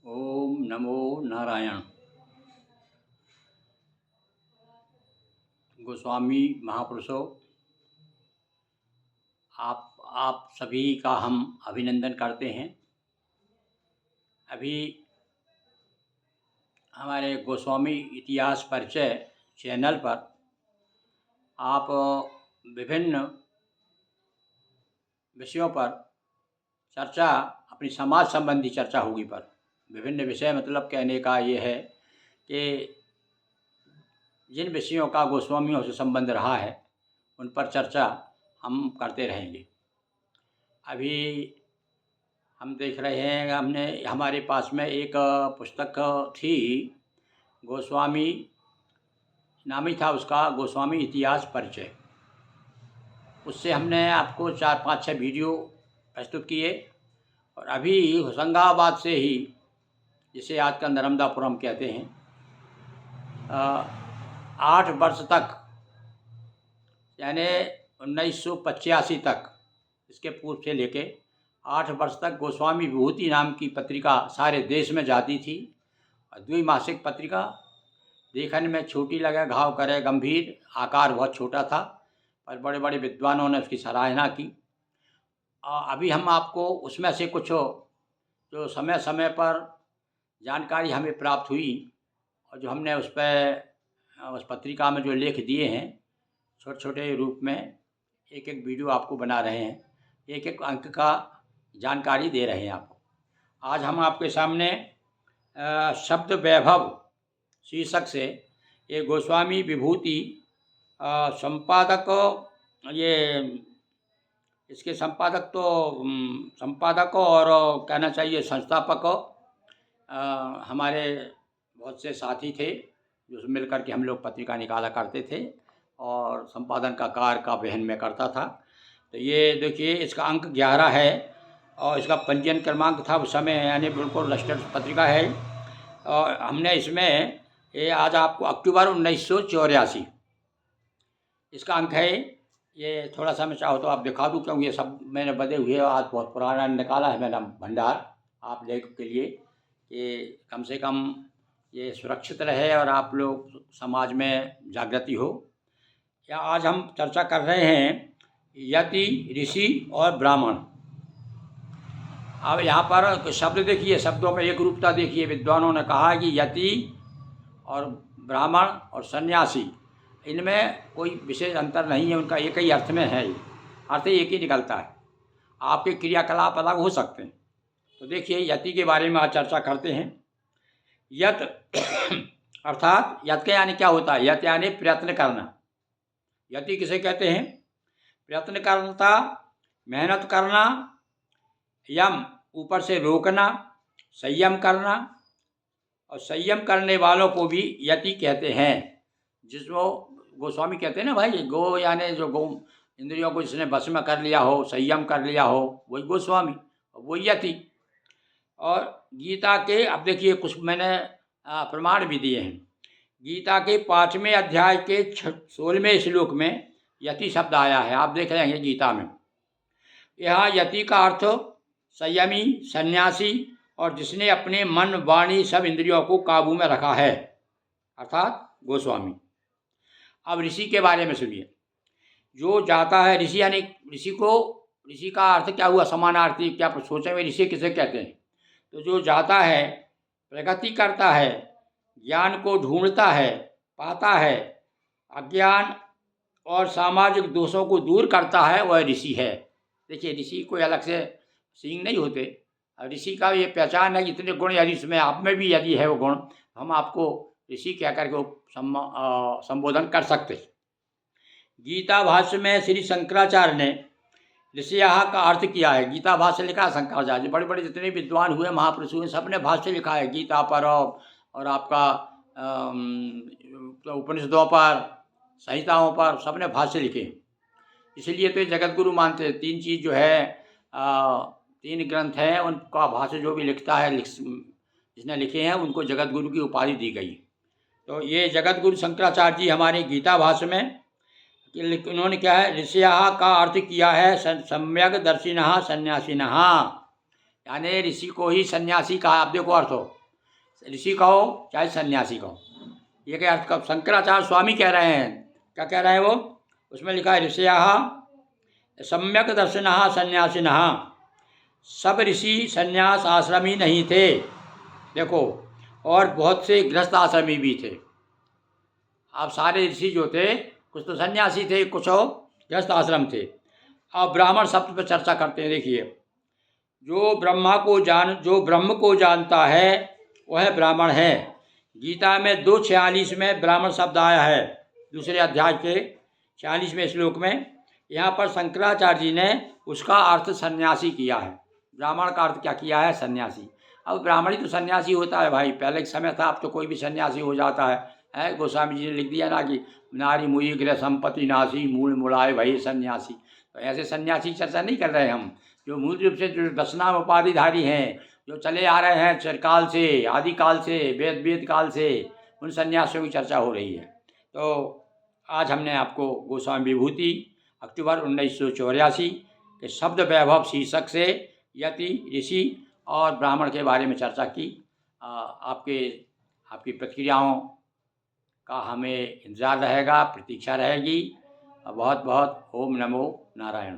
ओम नमो नारायण। गोस्वामी महापुरुषों, आप सभी का हम अभिनंदन करते हैं। अभी हमारे गोस्वामी इतिहास परिचय चैनल पर आप विभिन्न विषयों पर चर्चा, अपनी समाज संबंधी चर्चा होगी पर विभिन्न विषय, मतलब कहने का ये है कि जिन विषयों का गोस्वामियों से संबंध रहा है उन पर चर्चा हम करते रहेंगे। अभी हम देख रहे हैं, हमारे पास में एक पुस्तक थी, गोस्वामी नाम ही था उसका, गोस्वामी इतिहास परिचय। उससे हमने आपको 4-5-6 वीडियो प्रस्तुत किए। और अभी होशंगाबाद से ही, जिसे आजकल नर्मदापुरम कहते हैं, 8 वर्ष तक, यानी 1985 तक, इसके पूर्व से लेके 8 वर्ष तक गोस्वामी विभूति नाम की पत्रिका सारे देश में जाती थी। द्विमासिक पत्रिका, देखने में छोटी लगे, घाव करे गंभीर, आकार बहुत छोटा था, पर बड़े बड़े विद्वानों ने उसकी सराहना की। अभी हम आपको उसमें से कुछ जो समय समय पर जानकारी हमें प्राप्त हुई और जो हमने उस पत्रिका में जो लेख दिए हैं, छोटे छोटे रूप में एक एक वीडियो आपको बना रहे हैं, एक एक अंक का जानकारी दे रहे हैं आपको। आज हम आपके सामने शब्द वैभव शीर्षक से ये गोस्वामी विभूति संपादक, ये इसके संपादक और कहना चाहिए संस्थापक हमारे बहुत से साथी थे, जो मिल कर के हम लोग पत्रिका निकाला करते थे और संपादन का कार्य का वहन में करता था। तो ये देखिए, इसका अंक 11 है और इसका पंजीयन क्रमांक था उस समय, यानी बिल्कुल लेटेस्ट पत्रिका है। और हमने इसमें ये आज आपको अक्टूबर 1984 इसका अंक है। ये थोड़ा सा मैं चाहो तो आप दिखा दूँ, क्योंकि ये सब मैंने बदे हुए, आज बहुत पुराना निकाला है मैंने भंडार आप लेख के लिए, कि कम से कम ये सुरक्षित रहे और आप लोग समाज में जागृति हो। या आज हम चर्चा कर रहे हैं यति, ऋषि और ब्राह्मण। अब यहाँ पर शब्द देखिए, शब्दों में एक रूपता देखिए। विद्वानों ने कहा कि यति और ब्राह्मण और सन्यासी, इनमें कोई विशेष अंतर नहीं है, उनका एक ही अर्थ में है, अर्थ एक ही निकलता है। आपके क्रियाकलाप अलग हो सकते हैं। तो देखिए, यति के बारे में आज चर्चा करते हैं। यत अर्थात यत के यानी क्या होता है? यत यानी प्रयत्न करना। यति किसे कहते हैं? प्रयत्न करना, मेहनत करना, यम ऊपर से रोकना, संयम करना, और संयम करने वालों को भी यति कहते हैं। जिसको गोस्वामी कहते हैं ना भाई, गो यानी जो गो इंद्रियों को जिसने बस में कर लिया हो, संयम कर लिया हो, वही गोस्वामी, वो यति। और गीता के, अब देखिए कुछ मैंने प्रमाण भी दिए हैं। गीता के 5वें अध्याय के 16वें श्लोक में यति शब्द आया है, आप देख रहे हैं गीता में। यहाँ यति का अर्थ संयमी, सन्यासी और जिसने अपने मन, वाणी, सब इंद्रियों को काबू में रखा है, अर्थात गोस्वामी। अब ऋषि के बारे में सुनिए। जो जाता है, ऋषि यानी ऋषि का अर्थ क्या हुआ? समानार्थी। क्या सोचे में ऋषि किसे कहते हैं? तो जो जाता है, प्रगति करता है, ज्ञान को ढूंढता है, पाता है, अज्ञान और सामाजिक दोषों को दूर करता है, वह ऋषि है। देखिए, ऋषि कोई अलग से सींग नहीं होते। ऋषि का ये पहचान है, इतने गुण यदि इसमें आप में भी यदि है वो गुण, हम आपको ऋषि कह करके संबोधन कर सकते। गीता भाष्य में श्री शंकराचार्य ने ऋषिया का अर्थ किया है। गीता भाष्य लिखा है शंकराचार्य। बड़े बड़े जितने विद्वान हुए, महापुरुष हुए, सबने भाष्य लिखा है गीता पर और आपका उपनिषदों पर, संहिताओं पर, सबने भाष्य लिखे। इसलिए तो जगत गुरु मानते हैं। 3 चीज़ जो है, 3 ग्रंथ हैं, उनका भाष्य जो भी लिखता है, जिसने लिखे हैं, उनको जगत गुरु की उपाधि दी गई। तो ये जगत गुरु शंकराचार्य जी हमारे गीता भाष्य में उन्होंने क्या है, ऋषिया का अर्थ किया है सम्यक दर्शिनः सन्यासिनः, यानी ऋषि को ही सन्यासी कहा। आप देखो अर्थ हो, ऋषि कहो चाहे सन्यासी कहो, ये क्या अर्थ, कब शंकराचार्य स्वामी कह रहे हैं, क्या कह रहे हैं वो, उसमें लिखा है ऋषयः सम्यक दर्शनः सन्यासिनः, सब ऋषि सन्यास आश्रमी नहीं थे, देखो, और बहुत से गृहस्थ आश्रमी भी थे। अब सारे ऋषि जो थे कुछ तो सन्यासी थे, कुछ और गृहस्थ आश्रम थे। अब ब्राह्मण शब्द पर चर्चा करते हैं। देखिए, जो ब्रह्म को जानता है वह ब्राह्मण है। गीता में 2:46 में ब्राह्मण शब्द आया है, दूसरे अध्याय के 46वें श्लोक में। यहाँ पर शंकराचार्य जी ने उसका अर्थ सन्यासी किया है। ब्राह्मण का अर्थ क्या किया है, सन्यासी। अब ब्राह्मण ही तो सन्यासी होता है भाई, पहले के समय था, अब तो कोई भी सन्यासी हो जाता है। गोस्वामी जी ने लिख दिया ना कि नारी मुई गृह संपत्ति नासी मूल मुड़ाए भाई सन्यासी। तो ऐसे सन्यासी चर्चा नहीं कर रहे हम, जो मूल रूप से जो दशनाम उपाधिधारी हैं, जो चले आ रहे हैं चिरकाल से, आदिकाल से, वेद काल से, उन सन्यासियों की चर्चा हो रही है। तो आज हमने आपको गोस्वामी विभूति अक्टूबर 1984 के शब्द वैभव शीर्षक से यति, ऋषि और ब्राह्मण के बारे में चर्चा की। आपकी प्रतिक्रियाओं का हमें इंतज़ार रहेगा, प्रतीक्षा रहेगी। बहुत बहुत ओम नमो नारायण।